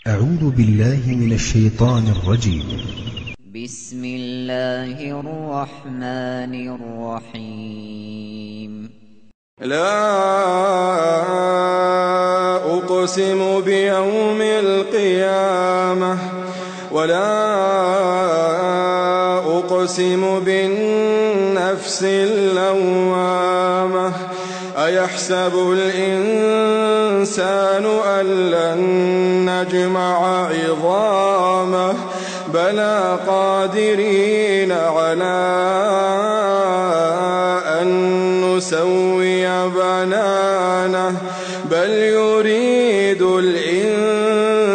أعوذ بالله من الشيطان الرجيم. بسم الله الرحمن الرحيم. لا أقسم بيوم القيامة ولا أقسم بالنفس اللوامة أيحسب الإنسان أن لن نجمع عظامه بلى قادرين على أن نسوي بنانه بل يريد الإنسان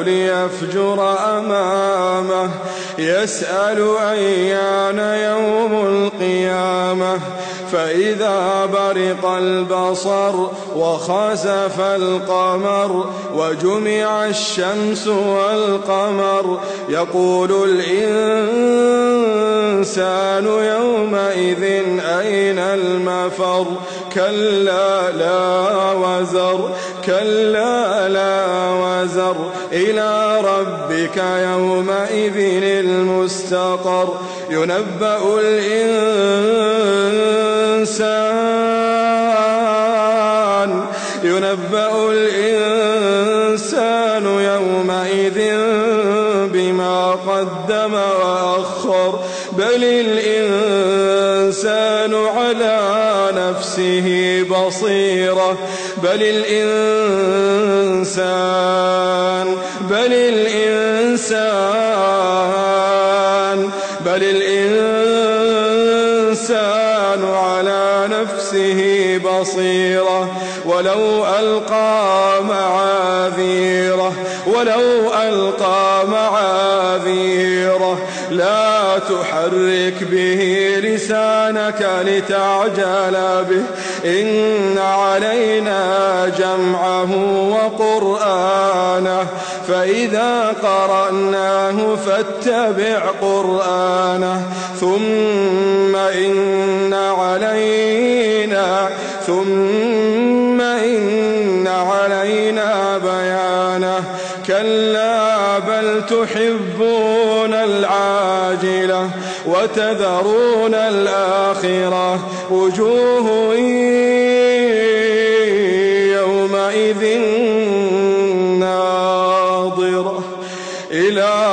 ليفجر أمامه يسأل أيان يوم القيامة فإذا برق البصر وخسف القمر وجمع الشمس والقمر يقول الإنسان يومئذ أين المفر كلا لا وزر إلى ربك يومئذ المستقر ينبأ الإنسان يومئذ بما قدم وأخر بل الإنسان على نفسه بصيرة بل الإنسان على نفسه بصيرة ولو ألقى معاذيره لا تحرك به لسانك لتعجل به إن علينا جمعه وقرآنه فإذا قرأناه فاتبع قرآنه ثم إن علينا بيانه كلا بل تحبون العاجلة وتذرون الآخرة وجوه يومئذ ناظرة إلى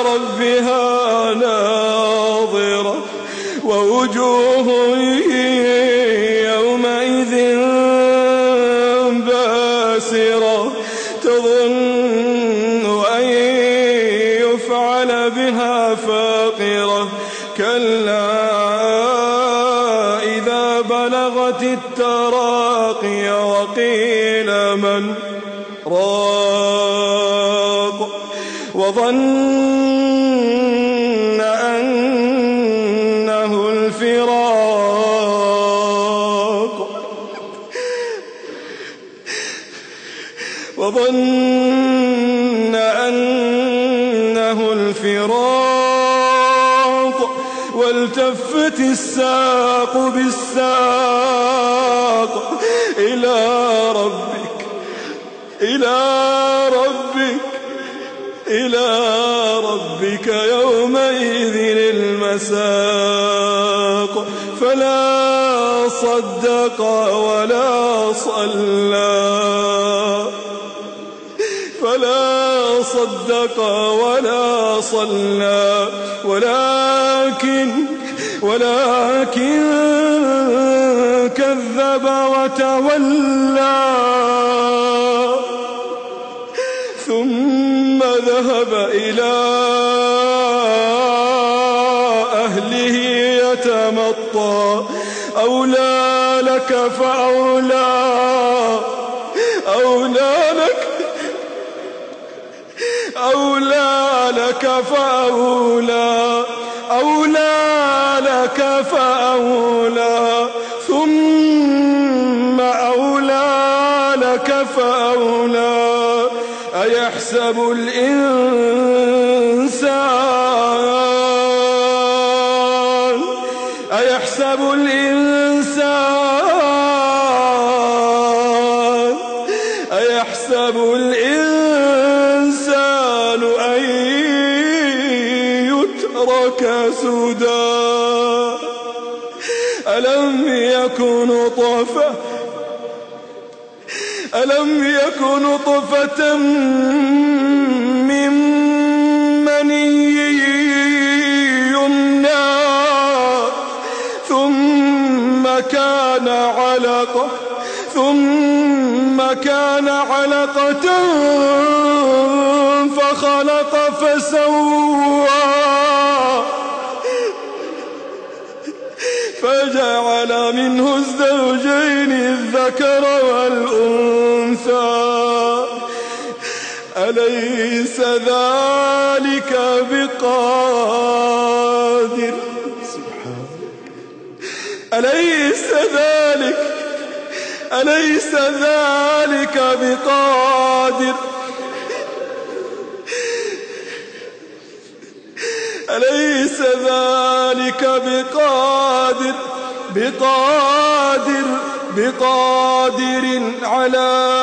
ربها ناظرة ووجوه يومئذ باسرة تظن أن يفعل بها فاقرة كلا إذا بلغت التراقي وقيل من راق وظن أنه الفراق والتفت الساق بالساق إلى ربك يومئذ المساق فلا صدق ولا صلى ولكن كذب وتولى ثم ذهب إلى أهله يتمطى أولى لك فأولى الإنسان أن يترك سدى ألم يكن نطفة من مني يمنى ثم كان علقة فخلق فسوى فجعل منه الزوجين الذكر والأنثى أليس ذلك بقادر أليس ذلك بقادر أليس ذلك بقادر على